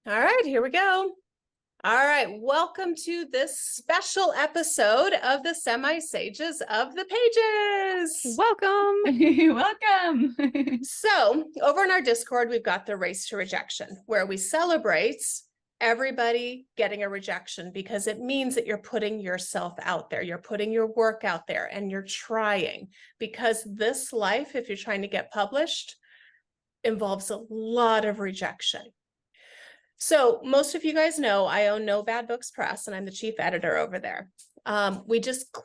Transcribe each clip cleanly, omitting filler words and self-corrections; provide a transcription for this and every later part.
All right, here we go. All right, welcome to this special episode of the Semi-Sages of the Pages. Welcome. Welcome. So, over in our Discord, we've got the Race to Rejection, where we celebrate everybody getting a rejection because it means that you're putting yourself out there, you're putting your work out there, and you're trying. Because this life, if you're trying to get published, involves a lot of rejection. So most of you guys know I own No Bad Books Press, and I'm the chief editor over there. We just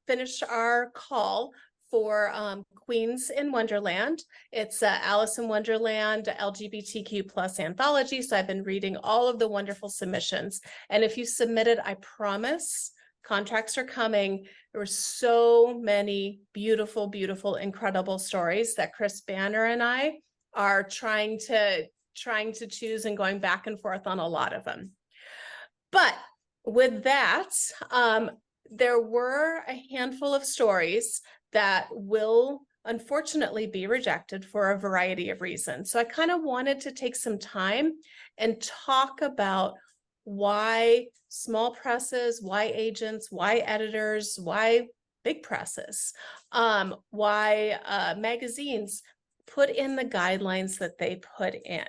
finished our call for Queens in Wonderland. It's Alice in Wonderland LGBTQ plus anthology. So I've been reading all of the wonderful submissions. And if you submitted, I promise contracts are coming. There were so many beautiful, beautiful, incredible stories that Chris Banner and I are trying to choose and going back and forth on a lot of them. But with that, there were a handful of stories that will unfortunately be rejected for a variety of reasons. So I kind of wanted to take some time and talk about why small presses, why agents, why editors, why big presses, why magazines put in the guidelines that they put in.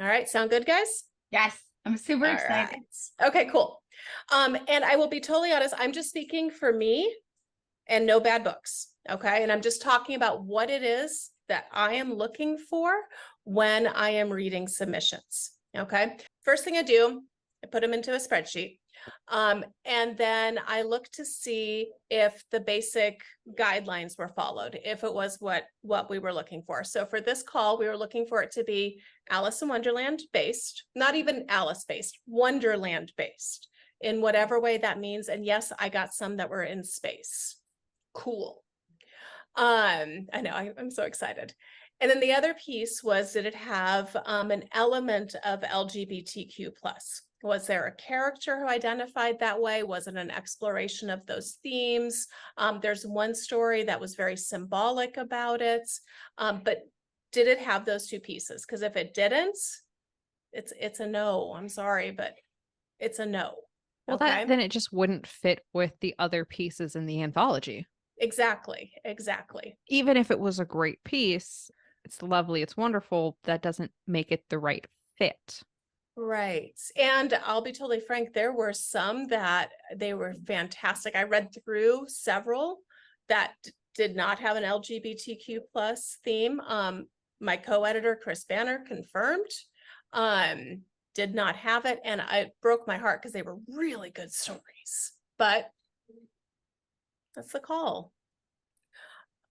All right, sound good, guys? Yes, I'm super excited. Right. Okay, cool. And I will be totally honest, I'm just speaking for me and No Bad Books, okay? And I'm just talking about what it is that I am looking for when I am reading submissions, okay? First thing I do, I put them into a spreadsheet. And then I look to see if the basic guidelines were followed, if it was what we were looking for. So for this call, we were looking for it to be Alice in Wonderland based, not even Alice based, Wonderland based, in whatever way that means. And yes, I got some that were in space. Cool. I know, I'm so excited. And then the other piece was, did it have an element of LGBTQ plus? Was there a character who identified that way? Was it an exploration of those themes? There's one story that was very symbolic about it, but did it have those two pieces? Because if it didn't, it's a no. I'm sorry, but it's a no. Well, okay? then it just wouldn't fit with the other pieces in the anthology. Exactly. Even if it was a great piece, it's lovely, it's wonderful, that doesn't make it the right fit. Right. And I'll be totally frank, there were some that they were fantastic. I read through several that did not have an LGBTQ plus theme. My co-editor, Chris Banner, confirmed, did not have it. And it broke my heart because they were really good stories, but that's the call.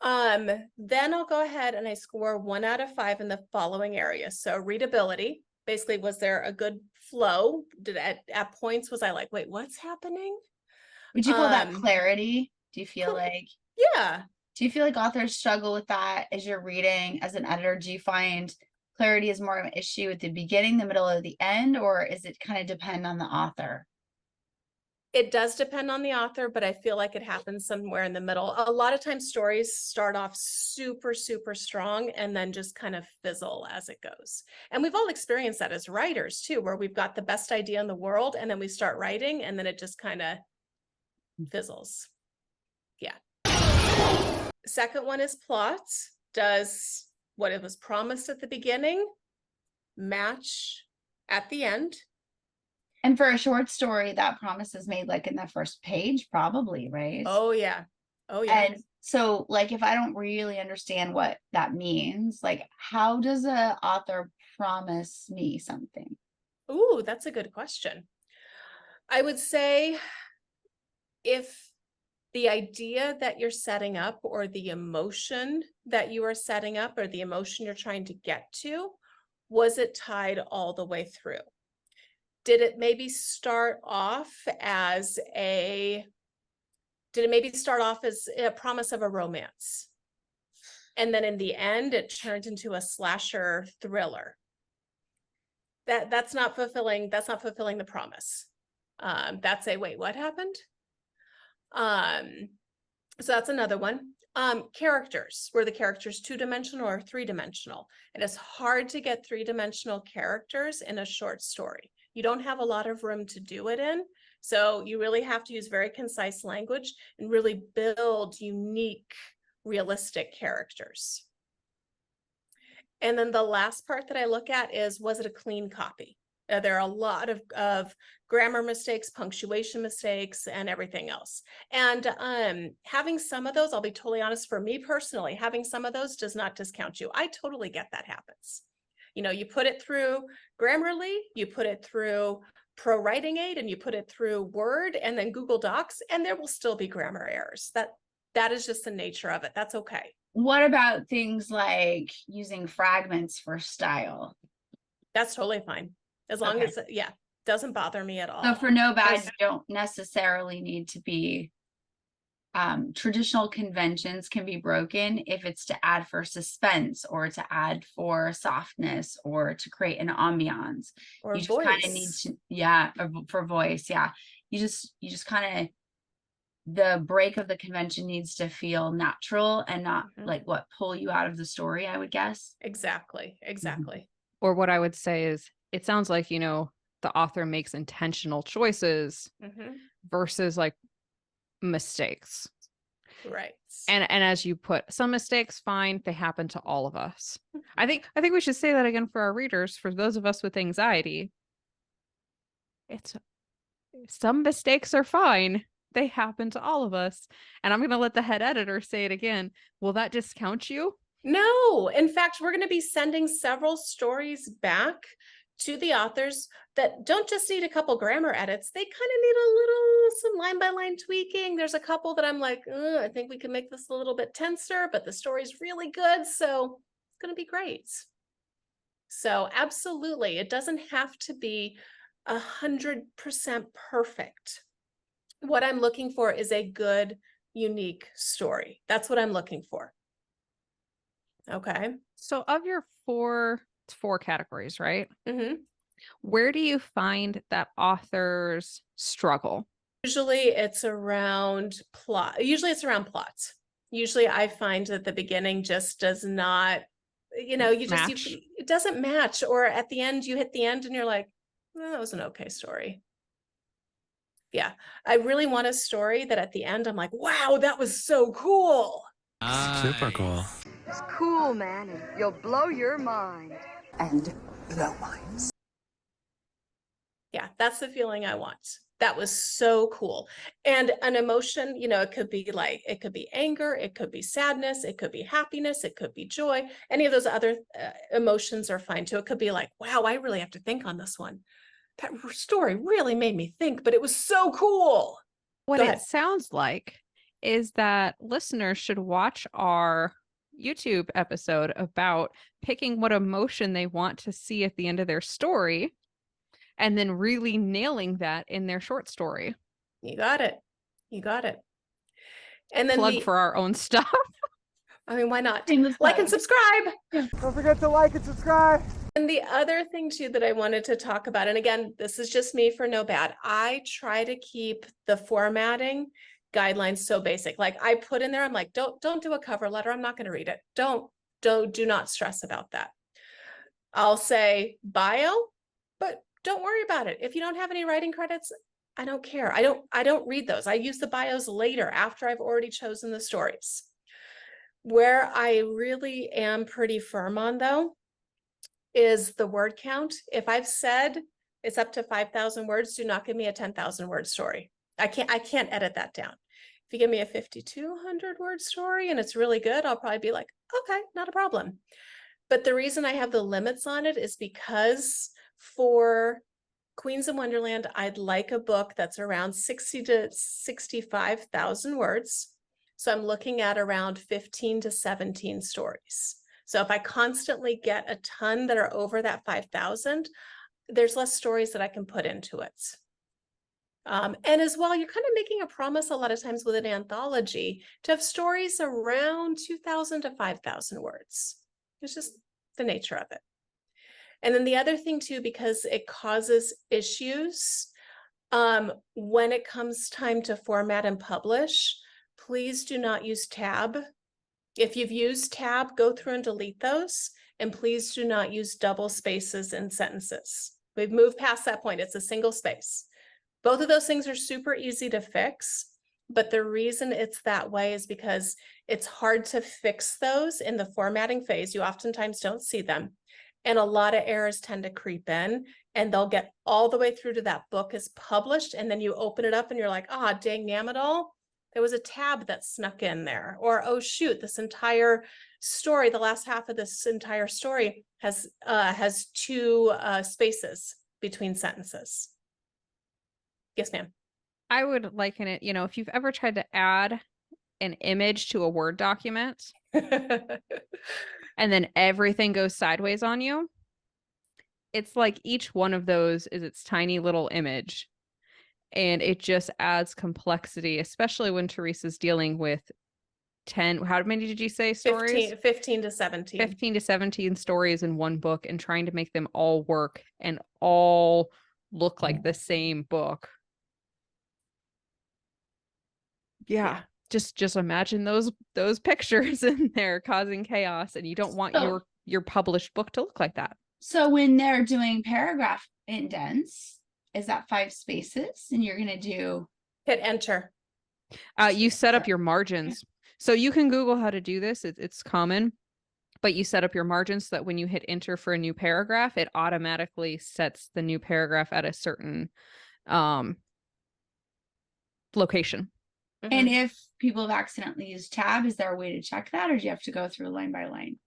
Then I'll go ahead and I score 1 out of 5 in the following areas. So readability, basically, was there a good flow? Did at points was I like, wait, what's happening? Would you call that clarity? Do you feel like yeah. Do you feel like authors struggle with that as you're reading as an editor? Do you find clarity is more of an issue at the beginning, the middle, or the end, or is it kind of depend on the author? It does depend on the author, but I feel like it happens somewhere in the middle. A lot of times stories start off super, super strong and then just kind of fizzle as it goes. And we've all experienced that as writers too, where we've got the best idea in the world and then we start writing and then it just kind of fizzles. Yeah. Second one is plot. Does what it was promised at the beginning match at the end? And for a short story, that promise is made like in the first page, probably, right? Oh, yeah. Oh, yeah. And so, like, if I don't really understand what that means, like, how does an author promise me something? Ooh, that's a good question. I would say if the idea that you're setting up or the emotion that you are setting up or the emotion you're trying to get to, was it tied all the way through? Did it maybe start off as a promise of a romance? And then in the end, it turned into a slasher thriller. That's not fulfilling the promise. That's a wait, what happened? So that's another one. Characters, were the characters 2-dimensional or 3-dimensional? It is hard to get 3-dimensional characters in a short story. You don't have a lot of room to do it in. So you really have to use very concise language and really build unique, realistic characters. And then the last part that I look at is, was it a clean copy? There are a lot of grammar mistakes, punctuation mistakes, and everything else. And having some of those, I'll be totally honest, for me personally, having some of those does not discount you. I totally get that happens. You know, you put it through Grammarly, you put it through Pro Writing Aid, and you put it through Word and then Google Docs, and there will still be grammar errors. That is just the nature of it. That's okay. What about things like using fragments for style? That's totally fine. As long Okay. as, yeah, doesn't bother me at all. So for no bad, As- you don't necessarily need to be, traditional conventions can be broken if it's to add for suspense or to add for softness or to create an ambiance. Or You just kind of voice. need to, yeah, for voice. Yeah. You just kind of, the break of the convention needs to feel natural and not Mhm. like what pull you out of the story, I would guess. Exactly, exactly. Or what I would say is, it sounds like, you know, the author makes intentional choices Mhm. versus like mistakes. Right. And as you put, some mistakes, fine, they happen to all of us. I think we should say that again for our readers, for those of us with anxiety. It's some mistakes are fine. They happen to all of us. And I'm going to let the head editor say it again. Will that discount you? No, in fact, we're going to be sending several stories back to the authors that don't just need a couple grammar edits. They kind of need a little, some line by line tweaking. There's a couple that I'm like, I think we can make this a little bit tenser, but the story's really good. So it's going to be great. So absolutely, it doesn't have to be 100% perfect. What I'm looking for is a good, unique story. That's what I'm looking for. Okay. So of your four categories, right? Mm-hmm. Where do you find that authors struggle? Usually it's around plot. Usually it's around plots. Usually I find that the beginning just does not, you know, Match? it doesn't match. Or at the end, you hit the end and you're like, that was an okay story. Yeah. I really want a story that at the end, I'm like, wow, that was so cool. Super cool. It's cool, man, and you'll blow your mind. And blow minds. Yeah, that's the feeling I want. That was so cool. And an emotion, you know, it could be anger, it could be sadness, it could be happiness, it could be joy. Any of those other emotions are fine too. It could be like, wow, I really have to think on this one. That story really made me think, but it was so cool. What Go it ahead. sounds like is that listeners should watch our YouTube episode about picking what emotion they want to see at the end of their story and then really nailing that in their short story. You got it. You got it. And then Plug for our own stuff. I mean, why not? Shameless Like plug. and subscribe. Don't forget to like and subscribe. And the other thing too that I wanted to talk about, and again, this is just me for no bad, I try to keep the formatting guidelines so basic. Like I put in there, I'm like, don't do a cover letter. I'm not going to read it. Do not stress about that. I'll say bio, but don't worry about it. If you don't have any writing credits, I don't care. I don't read those. I use the bios later after I've already chosen the stories. Where I really am pretty firm on though is the word count. If I've said it's up to 5,000 words, do not give me a 10,000 word story. I can't edit that down. If you give me a 5,200 word story and it's really good, I'll probably be like, okay, not a problem. But the reason I have the limits on it is because for Queens of Wonderland, I'd like a book that's around 60 to 65,000 words. So I'm looking at around 15 to 17 stories. So if I constantly get a ton that are over that 5,000, there's less stories that I can put into it. And as well, you're kind of making a promise a lot of times with an anthology to have stories around 2,000 to 5,000 words. It's just the nature of it. And then the other thing too, because it causes issues when it comes time to format and publish, please do not use tab If you've used tab, go through and delete those. And please do not use double spaces in sentences. We've moved past that point. It's a single space. Both of those things are super easy to fix. But the reason it's that way is because it's hard to fix those in the formatting phase. You oftentimes don't see them. And a lot of errors tend to creep in, and they'll get all the way through to that book is published. And then you open it up and you're like, ah, dang namadol, there was a tab that snuck in there. Or, oh, shoot, this entire story, the last half of this entire story has two spaces between sentences. Yes, ma'am. I would liken it, if you've ever tried to add an image to a Word document and then everything goes sideways on you, it's like each one of those is its tiny little image. And it just adds complexity, especially when Theresa's dealing with 10, how many did you say stories? 15 to 17. 15 to 17 stories in one book, and trying to make them all work and all look like the same book. Yeah. Just imagine those pictures in there causing chaos, and you don't want your published book to look like that. So when they're doing paragraph indents, is that 5 spaces? And you're gonna do Hit enter. You set up your margins. So you can Google how to do this. It's common, but you set up your margins so that when you hit enter for a new paragraph, it automatically sets the new paragraph at a certain location. And if people have accidentally used tab, is there a way to check that, or do you have to go through line by line?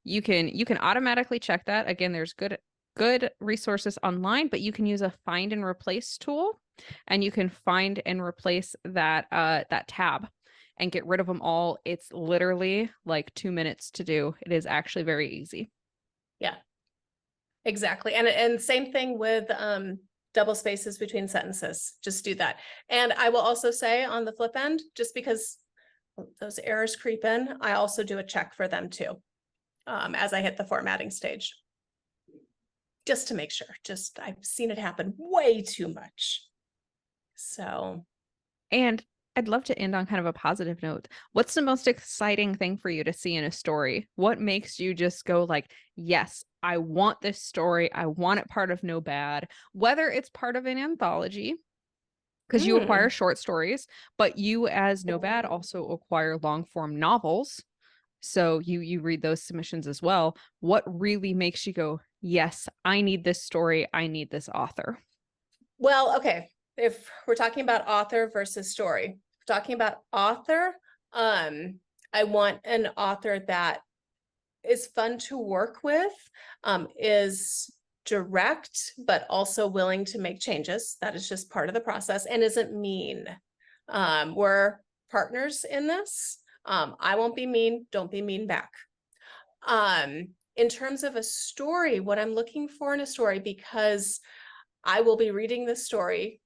You can automatically check that. Again, there's good resources online, but you can use a find and replace tool, and you can find and replace that tab and get rid of them all. It's literally like 2 minutes to do. It is actually very easy. Yeah, exactly. And same thing with double spaces between sentences. Just do that. And I will also say on the flip end, just because those errors creep in, I also do a check for them too, as I hit the formatting stage. Just to make sure. I've seen it happen way too much. So. And I'd love to end on kind of a positive note. What's the most exciting thing for you to see in a story? What makes you just go like, yes, I want this story. I want it part of No Bad, whether it's part of an anthology, because you acquire short stories, but you as No Bad also acquire long form novels. So you read those submissions as well. What really makes you go, yes, I need this story. I need this author? Well, okay. If we're talking about author versus story, we're talking about author, I want an author that is fun to work with, is direct, but also willing to make changes. That is just part of the process, and isn't mean. We're partners in this. I won't be mean. Don't be mean back. In terms of a story, what I'm looking for in a story, because I will be reading this story,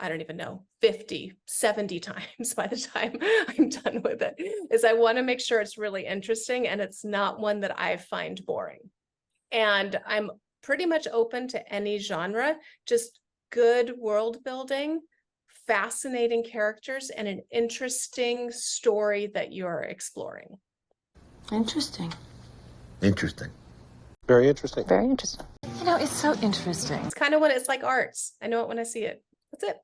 I don't even know, 50, 70 times by the time I'm done with it, is I want to make sure it's really interesting and it's not one that I find boring. And I'm pretty much open to any genre, just good world building, fascinating characters, and an interesting story that you're exploring. Interesting. Interesting. Very interesting. Very interesting. You know, it's so interesting. It's kind of what it's like arts. I know it when I see it. That's it.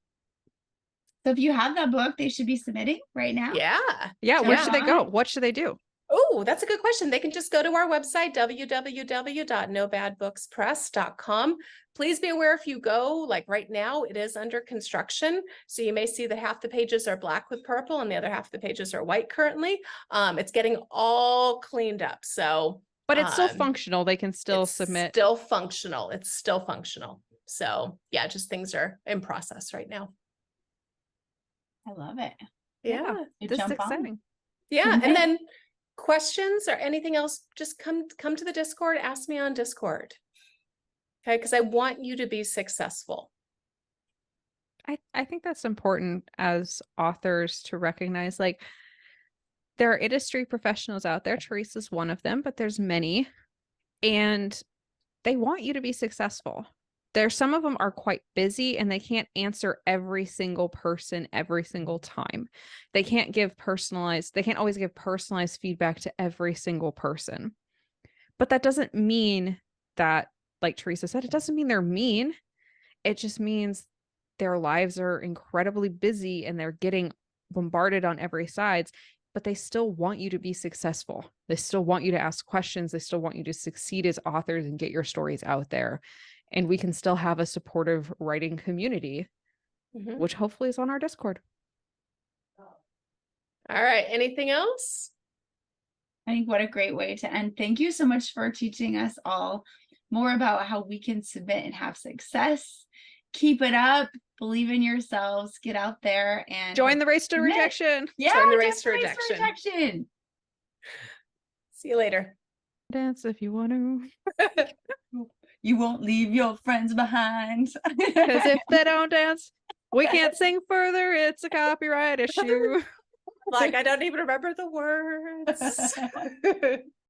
So if you have that book, they should be submitting right now. Yeah. Yeah. Where Yeah. should they go? What should they do? Oh, that's a good question. They can just go to our website, www.nobadbookspress.com. Please be aware, if you go, like right now, it is under construction. So you may see that half the pages are black with purple and the other half of the pages are white currently. It's getting all cleaned up. So, But it's still functional. They can still submit. Still functional. It's still functional. So yeah, just things are in process right now. I love it. Yeah. You This is jump on. exciting. Yeah. Okay. And then questions or anything else, just come to the Discord, ask me on Discord. Okay, because I want you to be successful. I think that's important as authors to recognize, like, there are industry professionals out there. Theresa's one of them, but there's many, and they want you to be successful. some of them are quite busy and they can't answer every single person every single time. They can't always give personalized feedback to every single person. But that doesn't mean that, like Theresa said, it doesn't mean they're mean. It just means their lives are incredibly busy and they're getting bombarded on every side, but they still want you to be successful. They still want you to ask questions. They still want you to succeed as authors and get your stories out there. And we can still have a supportive writing community, Mhm. which hopefully is on our Discord. All right. Anything else? I think what a great way to end. Thank you so much for teaching us all more about how we can submit and have success. Keep it up. Believe in yourselves. Get out there and Join the race to submit. rejection. Yeah, Join the join race to rejection. See you later. Dance if you want to. You won't leave your friends behind. Because if they don't dance, we can't sing further. It's a copyright issue. Like, I don't even remember the words.